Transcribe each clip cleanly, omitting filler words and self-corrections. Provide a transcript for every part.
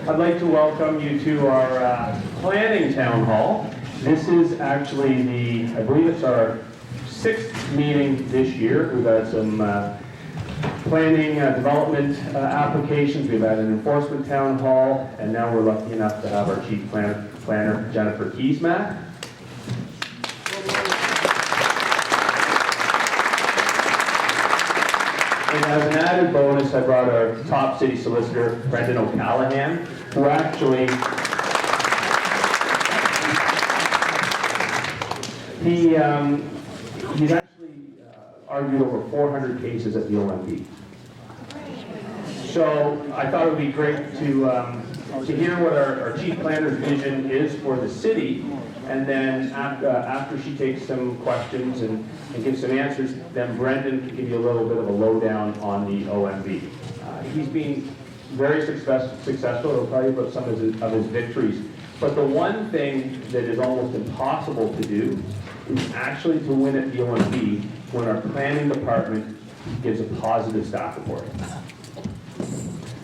I'd like to welcome you to our planning town hall. This is actually I believe it's our 6th meeting this year. We've had some planning development applications. We've had an enforcement town hall, and now we're lucky enough to have our chief planner Jennifer Keesmaat. And as an added bonus, I brought our top city solicitor, Brendan O'Callaghan, who actually, he's actually argued over 400 cases at the OMB. So I thought it would be great to hear what our chief planner's vision is for the city, and then after she takes some questions and gives some answers, then Brendan can give you a little bit of a lowdown on the OMB. He's been very successful. He'll tell you about some of his victories. But the one thing that is almost impossible to do is actually to win at the OMB when our planning department gives a positive staff report.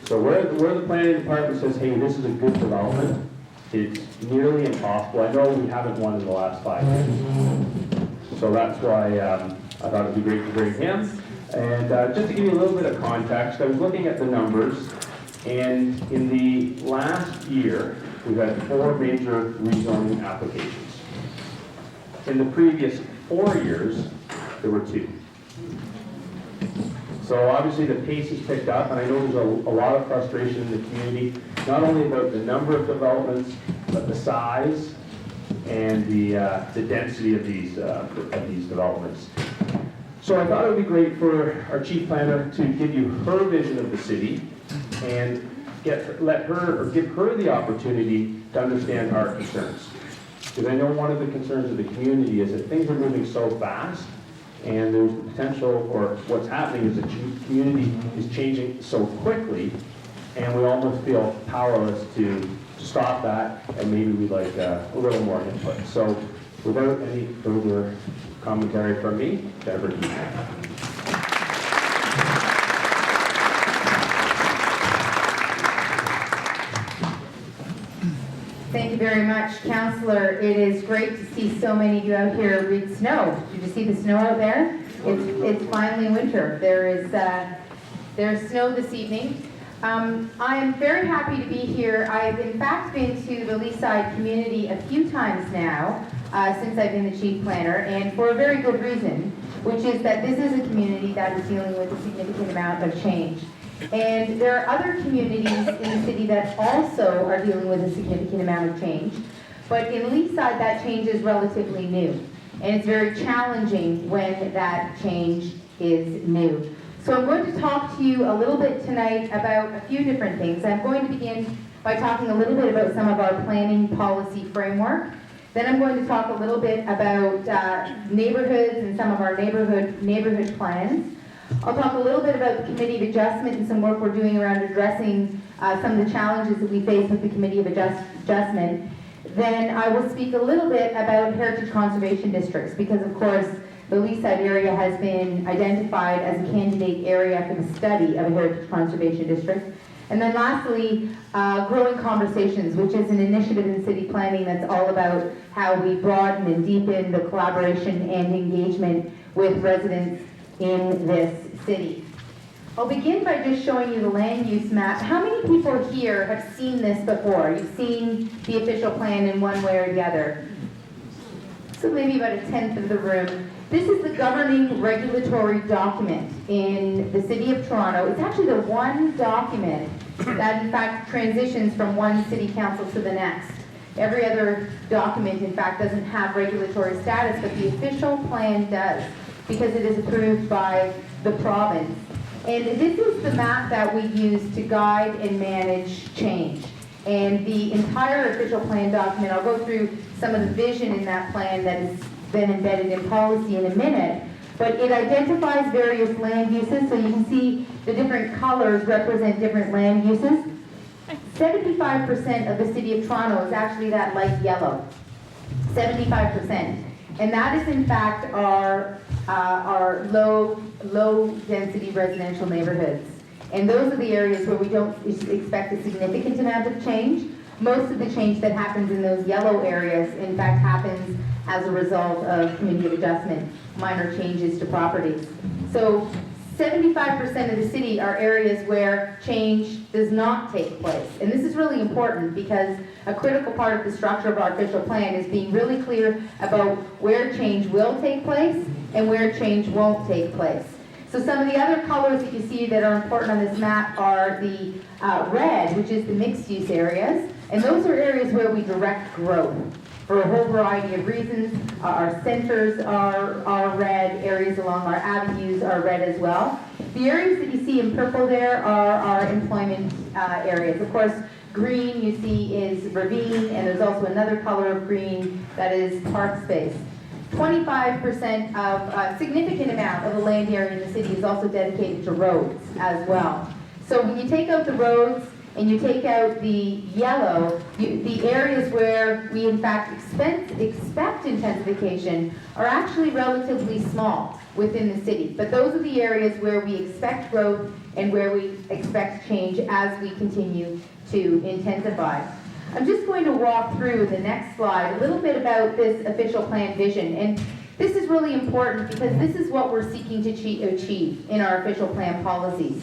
So where the planning department says, hey, this is a good development, it's nearly impossible. I know we haven't won in the last 5 years. So that's why I thought it would be great to bring him. And just to give you a little bit of context, I was looking at the numbers, and in the last year, we've had 4 major rezoning applications. In the previous 4 years, there were 2. So obviously the pace has picked up, and I know there's a lot of frustration in the community, not only about the number of developments, but the size and the density of these developments. So I thought it would be great for our chief planner to give you her vision of the city and give her the opportunity to understand our concerns. Because I know one of the concerns of the community is that things are moving so fast, and there's the potential, or what's happening is the community is changing so quickly, and we almost feel powerless to stop that, and maybe we'd like a little more input. So without any further commentary from me, Jennifer Keesmaat. Thank you very much, Councillor. It is great to see so many of you out here read snow. Did you see the snow out there? It's finally winter. There's snow this evening. I am very happy to be here. I've in fact been to the Leaside community a few times now since I've been the chief planner, and for a very good reason, which is that this is a community that is dealing with a significant amount of change. And there are other communities in the city that also are dealing with a significant amount of change. But in Leaside, that change is relatively new. And it's very challenging when that change is new. So I'm going to talk to you a little bit tonight about a few different things. I'm going to begin by talking a little bit about some of our planning policy framework. Then I'm going to talk a little bit about neighborhoods and some of our neighborhood plans. I'll talk a little bit about the Committee of Adjustment and some work we're doing around addressing some of the challenges that we face with the Committee of Adjustment. Then I will speak a little bit about heritage conservation districts, because of course the Leaside area has been identified as a candidate area for the study of a heritage conservation district. And then lastly, Growing Conversations, which is an initiative in city planning that's all about how we broaden and deepen the collaboration and engagement with residents in this city. I'll begin by just showing you the land use map. How many people here have seen this before? You've seen the official plan in one way or the other? So maybe about 1/10 of the room. This is the governing regulatory document in the City of Toronto. It's actually the one document that in fact transitions from one city council to the next. Every other document in fact doesn't have regulatory status, but the official plan does, because it is approved by the province. And this is the map that we use to guide and manage change. And the entire official plan document, I'll go through some of the vision in that plan that has been embedded in policy in a minute, but it identifies various land uses, so you can see the different colors represent different land uses. 75% of the City of Toronto is actually that light yellow, 75%. And that is in fact our low density residential neighborhoods. And those are the areas where we don't expect a significant amount of change. Most of the change that happens in those yellow areas, in fact, happens as a result of community of adjustment, minor changes to properties. So 75% of the city are areas where change does not take place. And this is really important because a critical part of the structure of our official plan is being really clear about where change will take place and where change won't take place. So some of the other colors that you see that are important on this map are the red, which is the mixed-use areas. And those are areas where we direct growth for a whole variety of reasons. Our centers are red, areas along our avenues are red as well. The areas that you see in purple there are our employment areas. Of course, green you see is ravine, and there's also another color of green that is park space. 25% of a significant amount of the land area in the city is also dedicated to roads as well. So when you take out the roads and you take out the yellow, the areas where we in fact expect intensification are actually relatively small within the city. But those are the areas where we expect growth and where we expect change as we continue to intensify. I'm just going to walk through the next slide a little bit about this official plan vision. And this is really important because this is what we're seeking to achieve in our official plan policies.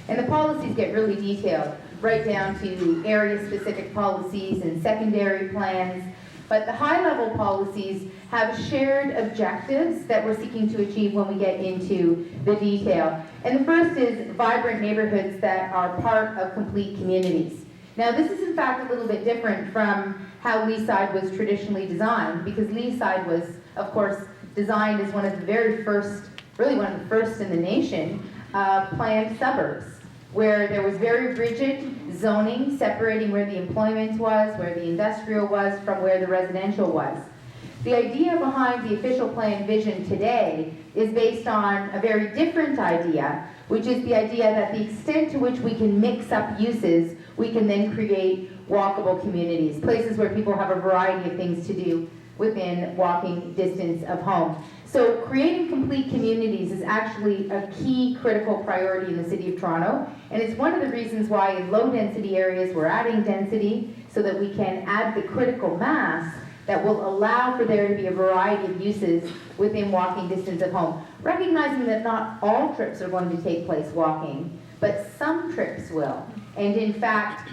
And the policies get really detailed, right down to area-specific policies and secondary plans. But the high-level policies have shared objectives that we're seeking to achieve when we get into the detail. And the first is vibrant neighborhoods that are part of complete communities. Now, this is in fact a little bit different from how Leaside was traditionally designed, because Leaside was, of course, designed as one of the very first, really one of the first in the nation, planned suburbs, where there was very rigid zoning separating where the employment was, where the industrial was, from where the residential was. The idea behind the official plan vision today is based on a very different idea, which is the idea that the extent to which we can mix up uses, we can then create walkable communities, places where people have a variety of things to do within walking distance of home. So creating complete communities is actually a key critical priority in the City of Toronto, and it's one of the reasons why in low density areas we're adding density so that we can add the critical mass that will allow for there to be a variety of uses within walking distance of home. Recognizing that not all trips are going to take place walking, but some trips will. And in fact,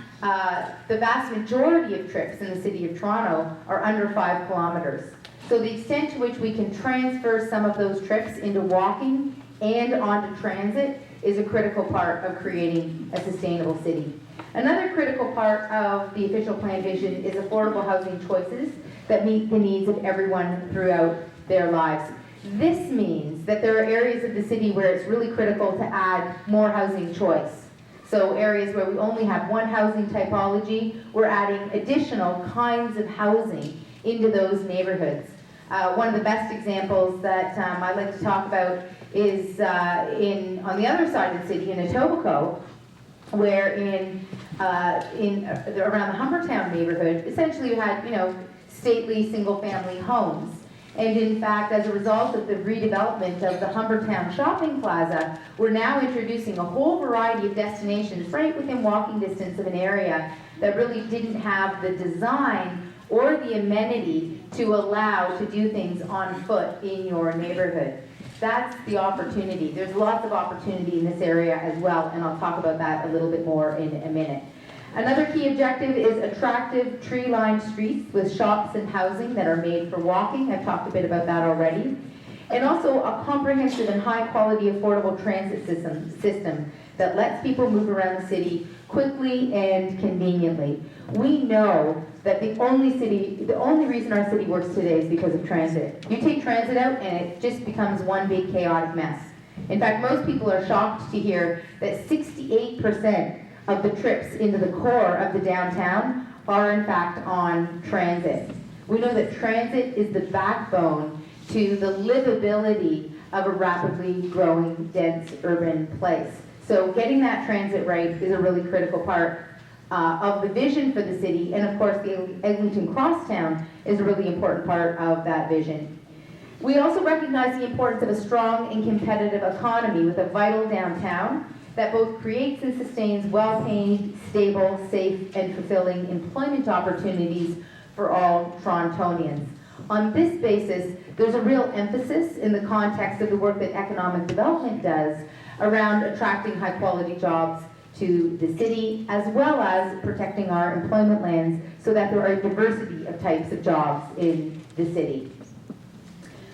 the vast majority of trips in the City of Toronto are under 5 kilometers. So the extent to which we can transfer some of those trips into walking and onto transit is a critical part of creating a sustainable city. Another critical part of the official plan vision is affordable housing choices that meet the needs of everyone throughout their lives. This means that there are areas of the city where it's really critical to add more housing choice. So areas where we only have one housing typology, we're adding additional kinds of housing into those neighborhoods. One of the best examples that I like to talk about is on the other side of the city in Etobicoke, where around the Humbertown neighborhood, essentially you had, stately single-family homes. And in fact, as a result of the redevelopment of the Humbertown Shopping Plaza, we're now introducing a whole variety of destinations right within walking distance of an area that really didn't have the design or the amenity to allow to do things on foot in your neighborhood. That's the opportunity. There's lots of opportunity in this area as well, and I'll talk about that a little bit more in a minute. Another key objective is attractive tree-lined streets with shops and housing that are made for walking. I've talked a bit about that already. And also a comprehensive and high-quality affordable transit system that lets people move around the city quickly and conveniently. We know that the only reason our city works today is because of transit. You take transit out and it just becomes one big chaotic mess. In fact, most people are shocked to hear that 68% of the trips into the core of the downtown are in fact on transit. We know that transit is the backbone to the livability of a rapidly growing, dense urban place. So getting that transit right is a really critical part of the vision for the city, and of course the Eglinton Crosstown is a really important part of that vision. We also recognize the importance of a strong and competitive economy with a vital downtown that both creates and sustains well-paid, stable, safe, and fulfilling employment opportunities for all Torontonians. On this basis, there's a real emphasis in the context of the work that economic development does around attracting high-quality jobs to the city, as well as protecting our employment lands so that there are a diversity of types of jobs in the city.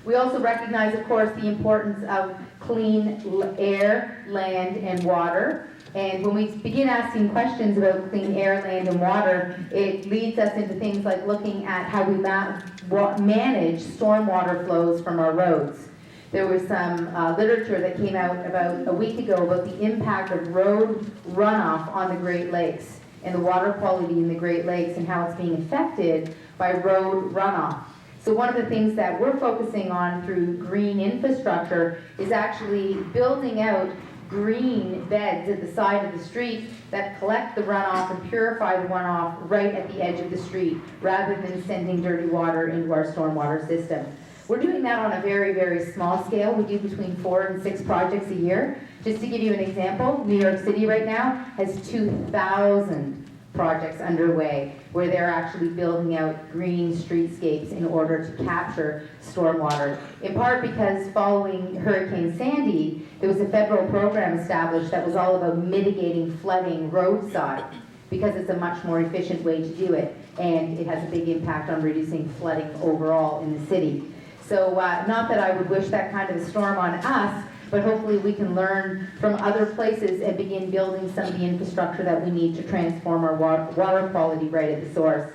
We also recognize, of course, the importance of clean air, land, and water. And when we begin asking questions about clean air, land, and water, it leads us into things like looking at how we manage stormwater flows from our roads. There was some literature that came out about a week ago about the impact of road runoff on the Great Lakes and the water quality in the Great Lakes and how it's being affected by road runoff. So one of the things that we're focusing on through green infrastructure is actually building out green beds at the side of the street that collect the runoff and purify the runoff right at the edge of the street, rather than sending dirty water into our stormwater system. We're doing that on a very, very small scale. We do between 4 and 6 projects a year. Just to give you an example, New York City right now has 2,000 projects underway where they're actually building out green streetscapes in order to capture stormwater. In part because following Hurricane Sandy, there was a federal program established that was all about mitigating flooding roadside, because it's a much more efficient way to do it, and it has a big impact on reducing flooding overall in the city. So not that I would wish that kind of a storm on us, but hopefully we can learn from other places and begin building some of the infrastructure that we need to transform our water quality right at the source.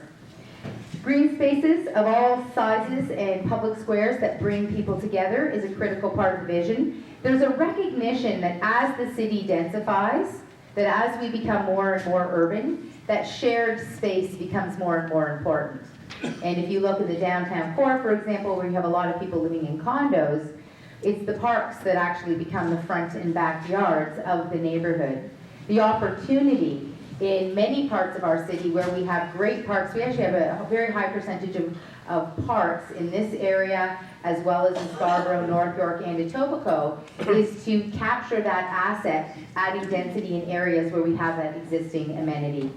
Green spaces of all sizes and public squares that bring people together is a critical part of the vision. There's a recognition that as the city densifies, that as we become more and more urban, that shared space becomes more and more important. And if you look at the downtown core, for example, where you have a lot of people living in condos, it's the parks that actually become the front and backyards of the neighborhood. The opportunity in many parts of our city where we have great parks, we actually have a very high percentage of parks in this area, as well as in Scarborough, North York, and Etobicoke, is to capture that asset, adding density in areas where we have that existing amenity.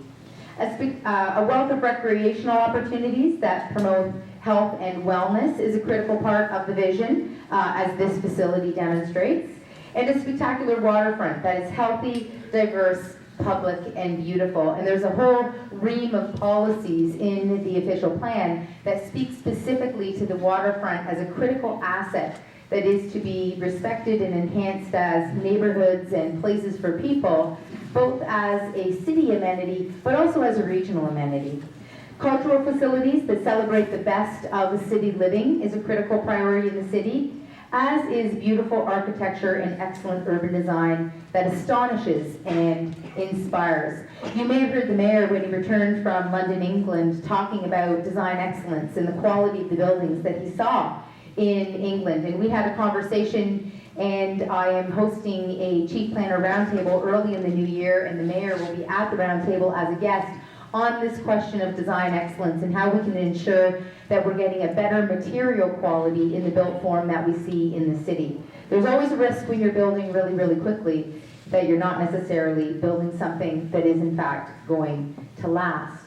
A wealth of recreational opportunities that promote health and wellness is a critical part of the vision, as this facility demonstrates. And a spectacular waterfront that is healthy, diverse, public, and beautiful. And there's a whole ream of policies in the official plan that speak specifically to the waterfront as a critical asset that is to be respected and enhanced as neighborhoods and places for people, both as a city amenity, but also as a regional amenity. Cultural facilities that celebrate the best of city living is a critical priority in the city, as is beautiful architecture and excellent urban design that astonishes and inspires. You may have heard the mayor, when he returned from London, England, talking about design excellence and the quality of the buildings that he saw in England. And we had a conversation, and I am hosting a chief planner roundtable early in the new year, and the mayor will be at the roundtable as a guest on this question of design excellence and how we can ensure that we're getting a better material quality in the built form that we see in the city. There's always a risk when you're building really, really quickly that you're not necessarily building something that is in fact going to last.